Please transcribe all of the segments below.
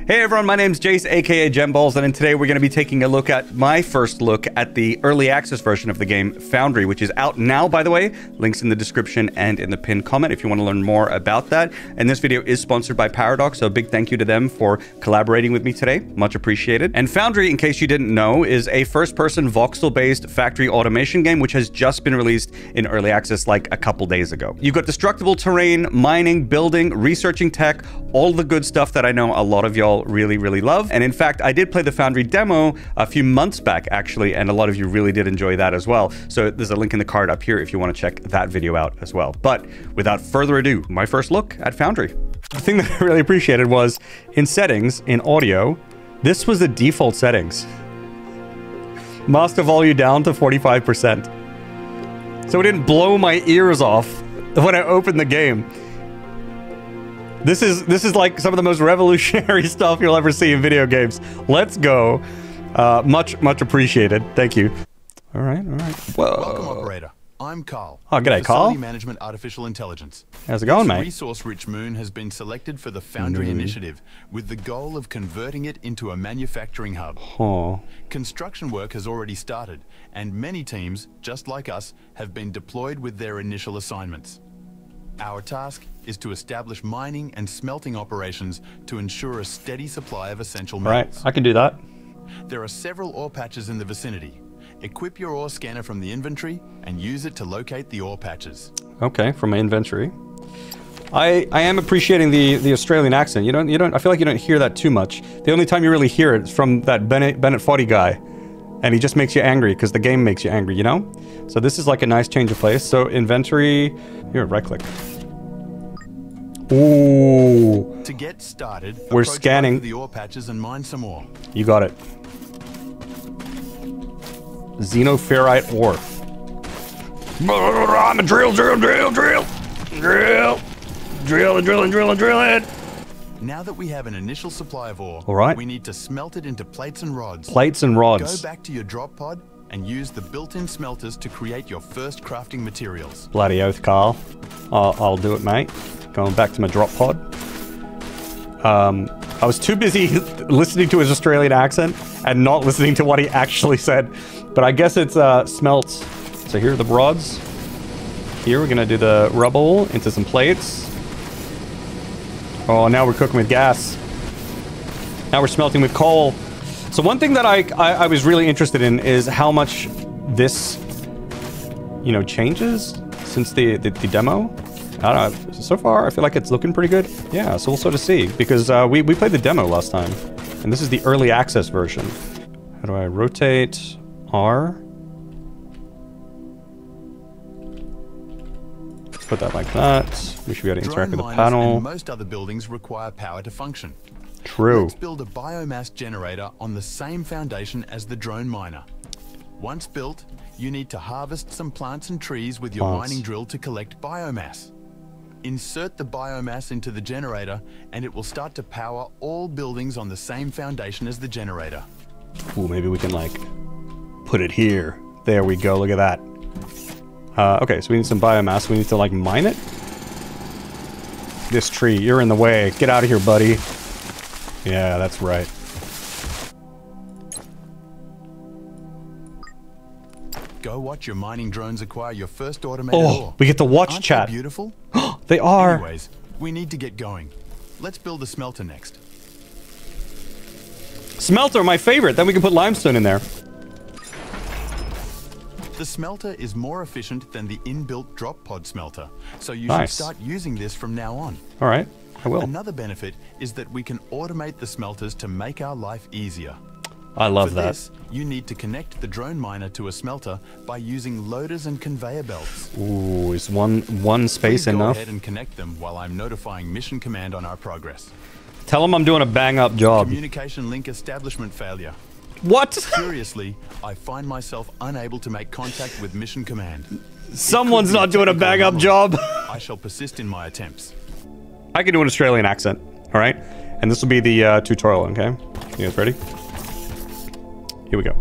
Hey everyone, my name's Jace, aka Gemballs, and today we're going to be taking a look at my first look at the early access version of the game Foundry, which is out now, by the way. Links in the description and in the pinned comment if you want to learn more about that. And this video is sponsored by Paradox, so a big thank you to them for collaborating with me today. Much appreciated. And Foundry, in case you didn't know, is a first-person voxel-based factory automation game which has just been released in early access like a couple days ago. You've got destructible terrain, mining, building, researching tech, all the good stuff that I know a lot of y'all really love. And in fact, I did play the Foundry demo a few months back actually, and a lot of you really did enjoy that as well. So there's a link in the card up here if you want to check that video out as well. But without further ado, my first look at Foundry. The thing that I really appreciated was in settings, in audio, this was the default settings. Master volume down to 45%. So it didn't blow my ears off when I opened the game. This is like some of the most revolutionary stuff you'll ever see in video games. Let's go. Much appreciated. Thank you. All right. Whoa. Welcome, operator. I'm Carl. Oh, g'day, Carl. Facility Management Artificial Intelligence. How's it going, mate? This resource-rich moon has been selected for the Foundry Initiative with the goal of converting it into a manufacturing hub. Oh. Construction work has already started, and many teams, just like us, have been deployed with their initial assignments. Our task is to establish mining and smelting operations to ensure a steady supply of essential metals. Right, I can do that. There are several ore patches in the vicinity. Equip your ore scanner from the inventory and use it to locate the ore patches. Okay, from my inventory. I am appreciating the Australian accent. You don't. I feel like you don't hear that too much. The only time you really hear it is from that Bennett Foddy guy, and he just makes you angry because the game makes you angry. You know. So this is like a nice change of place. So inventory. Here, right click. Ooh. To get started, we're scanning the ore patches and mine some ore. You got it. Xenoferrite ore. I'm a drill it. Now that we have an initial supply of ore, all right, we need to smelt it into plates and rods. Plates and rods. Go back to your drop pod and use the built-in smelters to create your first crafting materials. Bloody oath, Carl. I'll do it, mate. Going back to my drop pod. I was too busy listening to his Australian accent and not listening to what he actually said. But I guess it's smelts. So here are the rods. Here we're gonna do the rubble into some plates. Oh, now we're cooking with gas. Now we're smelting with coal. So one thing that I was really interested in is how much this, you know, changes since the demo. I don't know. So far, I feel like it's looking pretty good. Yeah, so we'll sort of see. Because we played the demo last time. And this is the early access version. How do I rotate R? Put that like that. We should be able to interact with the panel. And most other buildings require power to function. True. Let's build a biomass generator on the same foundation as the drone miner. Once built, you need to harvest some plants and trees with your mining drill to collect biomass. Insert the biomass into the generator and it will start to power all buildings on the same foundation as the generator. Ooh, maybe we can like put it here. There we go, look at that. Okay, so we need some biomass. We need to like mine it. This tree, you're in the way. Get out of here, buddy. Yeah, that's right. Go watch your mining drones acquire your first automated ore. We get to watch. Aren't chat. They beautiful? They are. Anyways, we need to get going. Let's build a smelter next. Smelter, my favorite. Then we can put limestone in there. The smelter is more efficient than the inbuilt drop pod smelter, so you should start using this from now on. All right, I will. Another benefit is that we can automate the smelters to make our life easier. I love that. For this, you need to connect the drone miner to a smelter by using loaders and conveyor belts. Ooh, is one space enough? Go ahead and connect them while I'm notifying Mission Command on our progress. Tell them I'm doing a bang-up job. Communication link establishment failure. What? Curiously, I find myself unable to make contact with Mission Command. Someone's not doing a bang-up job. I shall persist in my attempts. I can do an Australian accent, all right? And this will be the tutorial, okay? You guys ready? Here we go.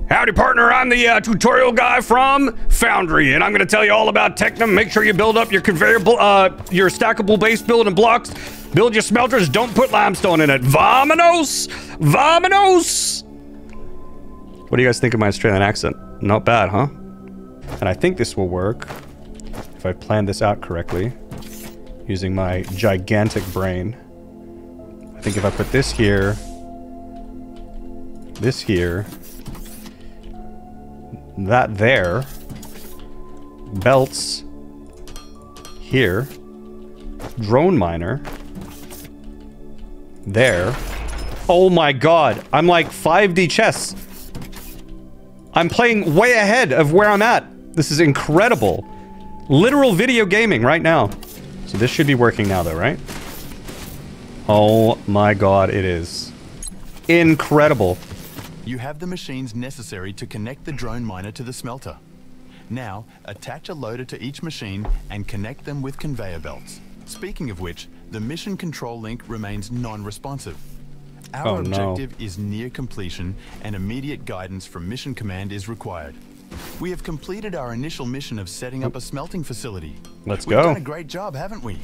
Howdy, partner. I'm the tutorial guy from Foundry, and I'm going to tell you all about Technum. Make sure you build up your conveyor, your stackable base building blocks Build your smelters, don't put limestone in it. Vamonos! Vamonos! What do you guys think of my Australian accent? Not bad, huh? And I think this will work if I plan this out correctly using my gigantic brain. I think if I put this here, that there, belts here, drone miner there. Oh my god, I'm like 5D chess. I'm playing way ahead of where I'm at. This is incredible. Literal video gaming right now. So this should be working now though, right? Oh my god, it is. Incredible. You have the machines necessary to connect the drone miner to the smelter. Now, attach a loader to each machine and connect them with conveyor belts. Speaking of which, the mission control link remains non-responsive. Our objective is near completion and immediate guidance from mission command is required. We have completed our initial mission of setting up a smelting facility. Let's go. We've done a great job, haven't we?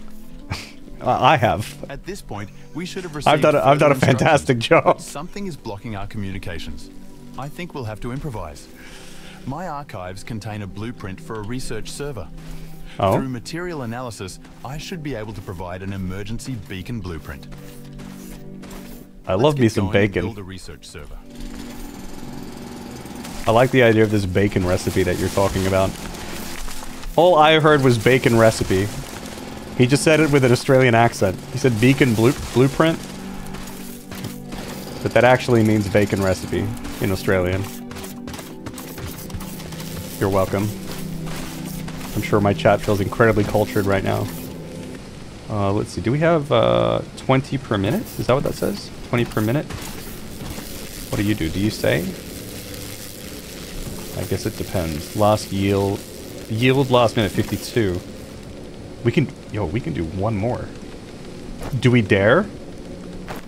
I have. At this point, we should have received I've done a fantastic job. Something is blocking our communications. I think we'll have to improvise. My archives contain a blueprint for a research server. Oh. Through material analysis, I should be able to provide an emergency beacon blueprint. I love me some bacon. Build a research server. I like the idea of this bacon recipe that you're talking about. All I heard was bacon recipe. He just said it with an Australian accent. He said beacon blueprint. But that actually means bacon recipe in Australian. You're welcome. I'm sure my chat feels incredibly cultured right now. Let's see. Do we have 20 per minute? Is that what that says? 20 per minute? What do? Do you say? I guess it depends. Last yield. Yield last minute 52. We can do one more. Do we dare?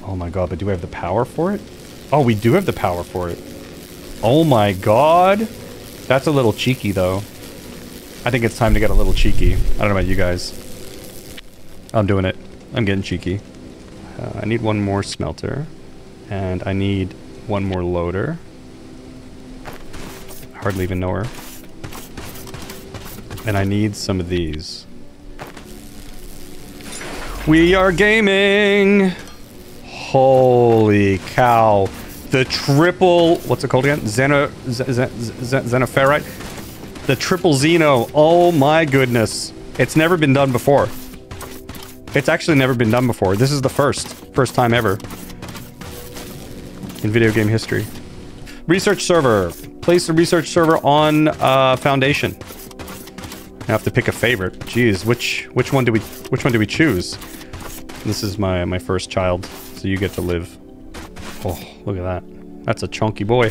Oh my god, but do we have the power for it? Oh, we do have the power for it. Oh my god. That's a little cheeky though. I think it's time to get a little cheeky. I don't know about you guys. I'm doing it. I'm getting cheeky. I need one more smelter. And I need one more loader. Hardly even know her. And I need some of these. We are gaming! Holy cow. The triple... What's it called again? Xenoferrite? The triple Xeno. Oh my goodness. It's never been done before. It's actually never been done before. This is the first time ever. In video game history. Research server. Place the research server on Foundation. I have to pick a favorite. Jeez, which one do we choose? This is my first child, so you get to live. Oh, look at that. That's a chunky boy.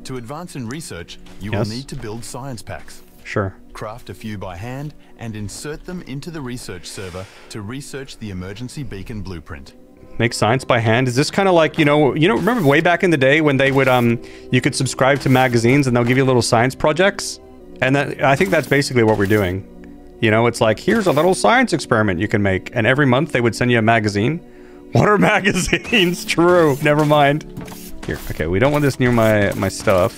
To advance in research, you will need to build science packs. Sure. Craft a few by hand and insert them into the research server to research the emergency beacon blueprint. Make science by hand? Is this kind of like, you know, remember way back in the day when they would, you could subscribe to magazines and they'll give you little science projects? And I think that's basically what we're doing. You know, it's like, here's a little science experiment you can make. And every month they would send you a magazine. What are magazines? True. Never mind. Here. Okay, we don't want this near my stuff.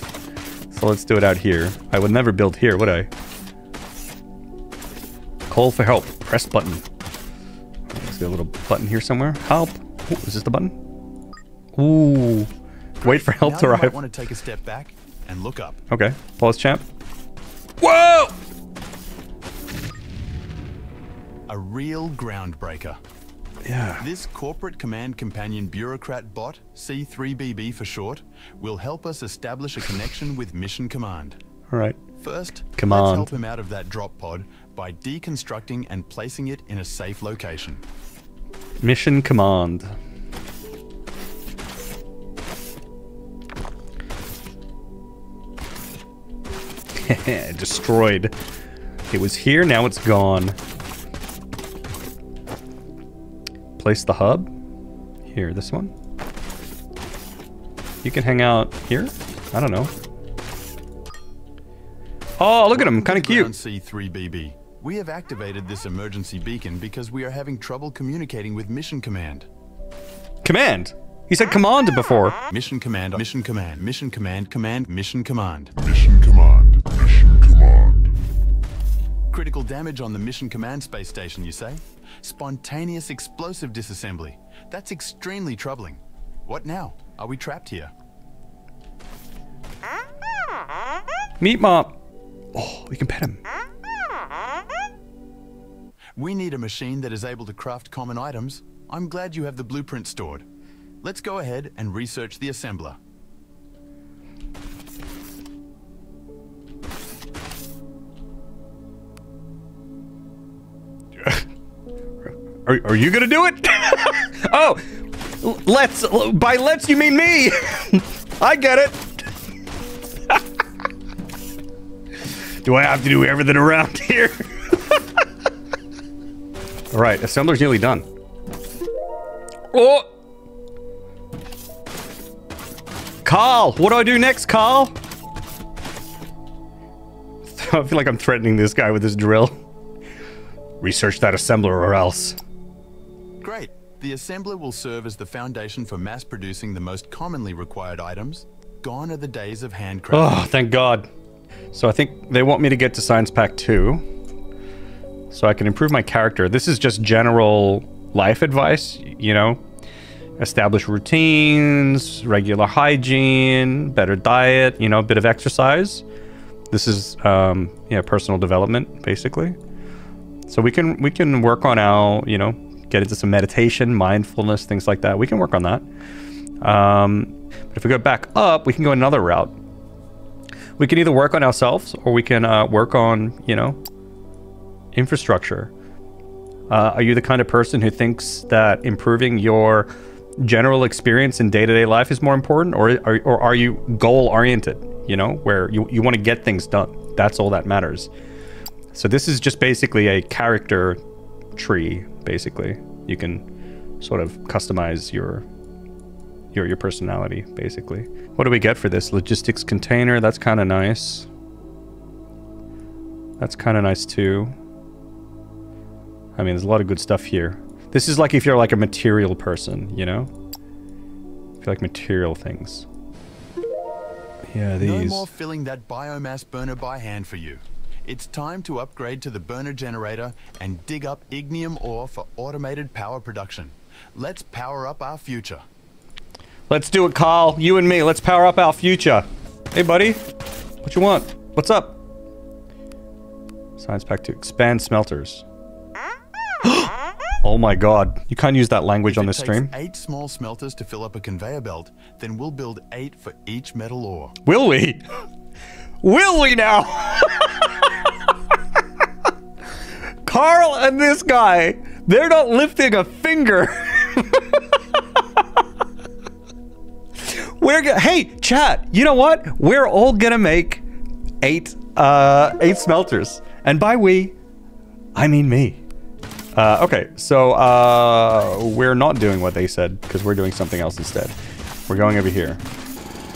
So let's do it out here. I would never build here, would I? Call for help. Press button. Let's get a little button here somewhere. Help. Ooh, is this the button? Ooh. Wait for help to arrive. You might want to take a step back and look up. Okay. Pause, champ. Whoa! A real groundbreaker. Yeah. This corporate command companion bureaucrat bot, C3BB for short, will help us establish a connection with Mission Command. All right. First, Command. let's help him out of that drop pod by deconstructing and placing it in a safe location. Mission Command. Destroyed. It was here, now it's gone. Place the hub. Here, this one. You can hang out here? I don't know. Oh, look at him, kind of cute. C3BB. We have activated this emergency beacon because we are having trouble communicating with Mission Command. Command? He said command before. Mission Command, Mission Command, Mission Command, Command, Mission Command. Mission Command, Mission Command. Critical damage on the Mission Command space station, you say? Spontaneous explosive disassembly. That's extremely troubling. What now? Are we trapped here? Meat mop. Oh, we can pet him. We need a machine that is able to craft common items. I'm glad you have the blueprint stored. Let's go ahead and research the assembler. Are you gonna do it? Oh, by let's you mean me. I get it. Do I have to do everything around here? All right, assembler's nearly done. Oh! Carl, what do I do next, Carl? I feel like I'm threatening this guy with this drill. Research that assembler or else. Great. The assembler will serve as the foundation for mass producing the most commonly required items. Gone are the days of handcrafting. Oh, thank God. So I think they want me to get to Science Pack 2. So I can improve my character. This is just general life advice, you know? Establish routines, regular hygiene, better diet, you know, a bit of exercise. This is, yeah, personal development, basically. So we can work on our, you know, get into some meditation, mindfulness, things like that. We can work on that. But if we go back up, we can go another route. We can either work on ourselves or we can work on, you know, infrastructure. Are you the kind of person who thinks that improving your general experience in day-to-day life is more important, or are you goal-oriented, you know, where you want to get things done? That's all that matters. So this is just basically a character tree, basically. You can sort of customize your personality, basically. What do we get for this? Logistics container, that's kind of nice. That's kind of nice too. I mean, there's a lot of good stuff here. This is like if you're like a material person, you know? If you like material things. Yeah, these. No more filling that biomass burner by hand for you. It's time to upgrade to the burner generator and dig up Igni Ore for automated power production. Let's power up our future. Let's do it, Carl. You and me. Let's power up our future. Hey, buddy. What you want? What's up? Science Pack 2. Expand smelters. Oh my God. You can't use that language on this stream. If it takes 8 small smelters to fill up a conveyor belt, then we'll build 8 for each metal ore. Will we? Will we now? Carl and this guy, they're not lifting a finger. Hey, chat, you know what? We're all gonna make 8 smelters. And by we, I mean me. Okay, so we're not doing what they said, because we're doing something else instead. We're going over here.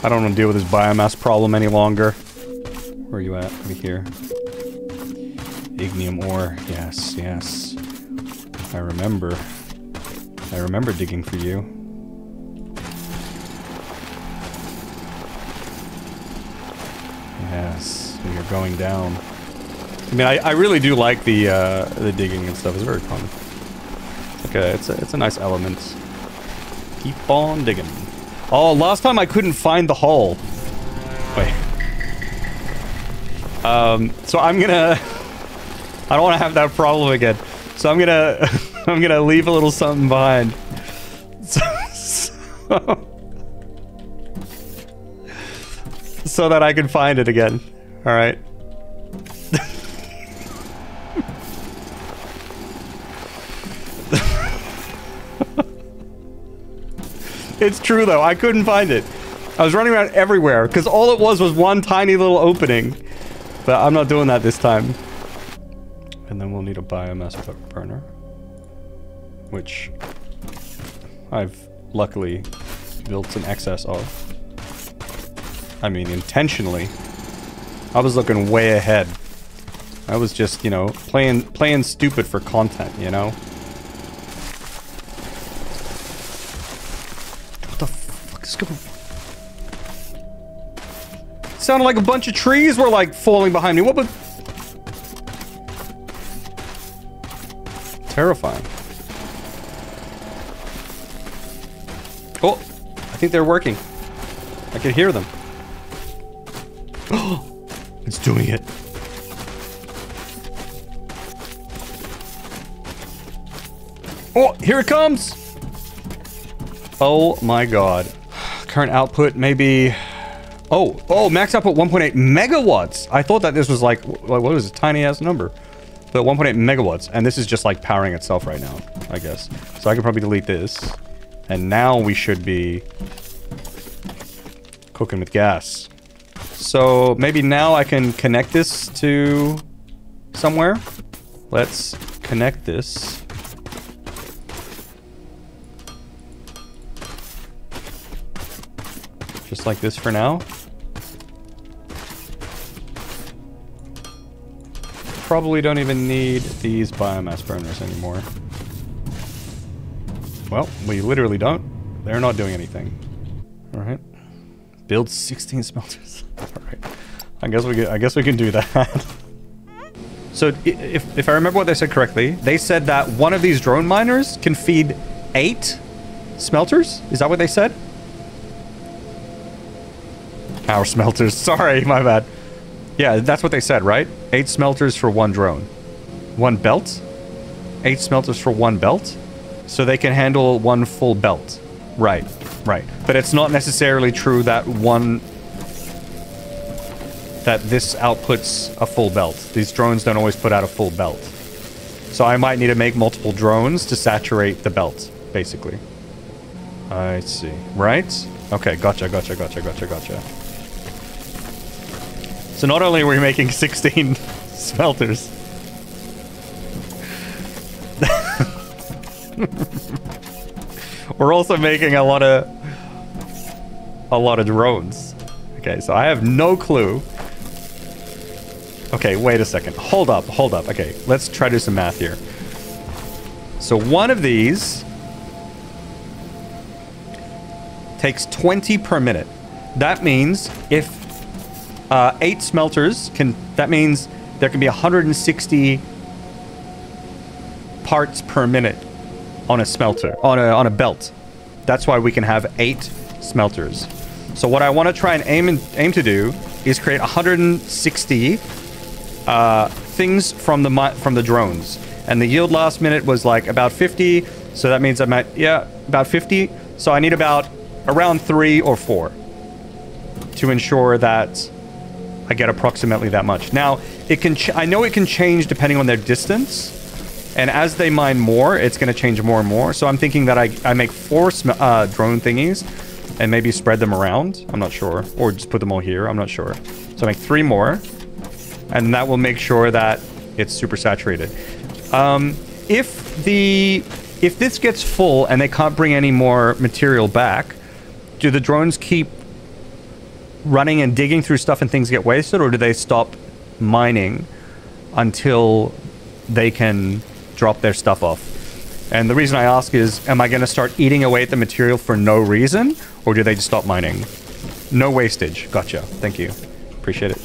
I don't want to deal with this biomass problem any longer. Where are you at? Over here. Igni Ore. Yes, yes. I remember digging for you. Yes, you're going down. I mean, I really do like the digging and stuff. It's very fun. Okay, it's a nice element. Keep on digging. Oh, last time I couldn't find the hole. Wait. So I'm gonna. I don't want to have that problem again. So I'm gonna I'm gonna leave a little something behind. So that I can find it again. All right. It's true though, I couldn't find it. I was running around everywhere because all it was one tiny little opening. But I'm not doing that this time. And then we'll need a biomass burner, which I've luckily built an excess of. I mean, intentionally. I was looking way ahead. I was just, you know, playing stupid for content, you know? What the fuck is going on? Sounded like a bunch of trees were, like, falling behind me. What was... Terrifying. Oh, I think they're working. I can hear them. Oh, it's doing it. Oh, here it comes. Oh my god. Current output maybe... Oh, max output 1.8 megawatts. I thought that this was like, what was a tiny ass number? But 1.8 megawatts. And this is just like powering itself right now, I guess. So I can probably delete this. And now we should be cooking with gas. So maybe now I can connect this to somewhere. Let's connect this. Just like this for now. Probably don't even need these biomass burners anymore. Well, we literally don't. They're not doing anything. All right. Build 16 smelters. All right. I guess we can do that. So if I remember what they said correctly, they said that one of these drone miners can feed 8 smelters. Is that what they said? Our smelters. Sorry, my bad. Yeah, that's what they said, right? 8 smelters for 1 drone. 1 belt? 8 smelters for 1 belt? So they can handle 1 full belt. Right, right. But it's not necessarily true that this outputs a full belt. These drones don't always put out a full belt. So I might need to make multiple drones to saturate the belt, basically. I see. Right? Okay, gotcha. So not only are we making 16 smelters, we're also making a lot of drones. Okay, so I have no clue. Okay, wait a second. Hold up. Okay, let's try to do some math here. So one of these takes 20 per minute. That means if 8 smelters can... That means there can be 160 parts per minute on a smelter, on a belt. That's why we can have 8 smelters. So what I want to try and aim to do is create 160 things from the drones. And the yield last minute was like about 50. So that means I'm at, yeah, about 50. So I need around 3 or 4 to ensure that I get approximately that much. Now, I know it can change depending on their distance. And as they mine more, it's going to change more and more. So I'm thinking that I make 4 drone thingies and maybe spread them around. I'm not sure. Or just put them all here. I'm not sure. So I make 3 more. And that will make sure that it's super saturated. If this gets full and they can't bring any more material back, do the drones keep running and digging through stuff and things get wasted, or do they stop mining until they can drop their stuff off? And the reason I ask is, am I going to start eating away at the material for no reason, or do they just stop mining? No wastage. Gotcha. Thank you. Appreciate it.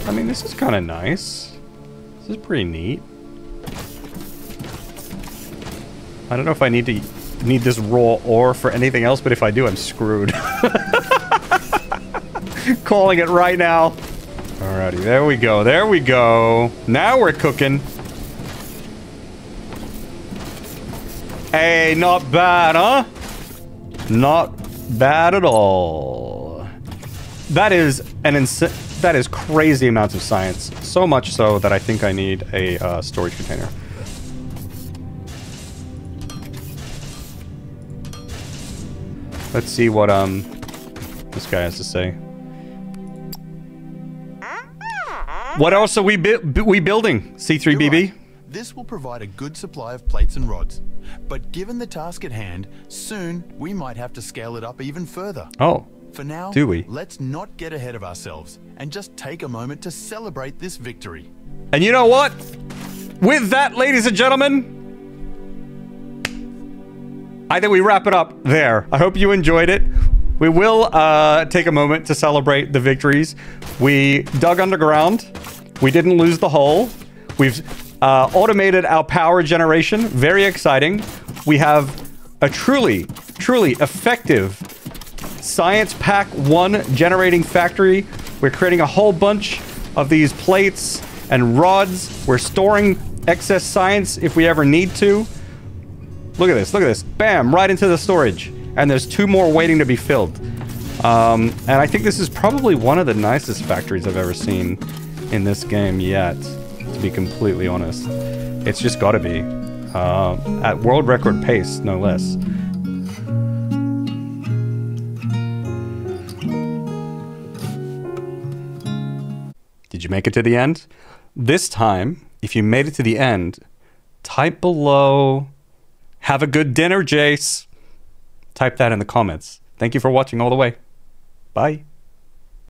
I mean, this is kind of nice. This is pretty neat. I don't know if I need this raw ore for anything else, but if I do, I'm screwed. Calling it right now. Alrighty, there we go. There we go. Now we're cooking. Hey, not bad, huh? Not bad at all. That is that is crazy amounts of science. So much so that I think I need a storage container. Let's see what this guy has to say. What else are we building, C3BB? Right. This will provide a good supply of plates and rods. But given the task at hand, soon we might have to scale it up even further. Oh. For now, do we? Let's not get ahead of ourselves and just take a moment to celebrate this victory. And you know what? With that, ladies and gentlemen, I think we wrap it up there. I hope you enjoyed it. We will take a moment to celebrate the victories. We dug underground. We didn't lose the hole. We've automated our power generation. Very exciting. We have a truly, truly effective Science Pack 1 generating factory. We're creating a whole bunch of these plates and rods. We're storing excess science if we ever need to. Look at this. Look at this. Bam! Right into the storage. And there's 2 more waiting to be filled. And I think this is probably one of the nicest factories I've ever seen in this game yet, to be completely honest. It's just gotta be. At world record pace, no less. Did you make it to the end? This time, if you made it to the end, type below, "Have a good dinner, Jace." Type that in the comments. Thank you for watching all the way. Bye.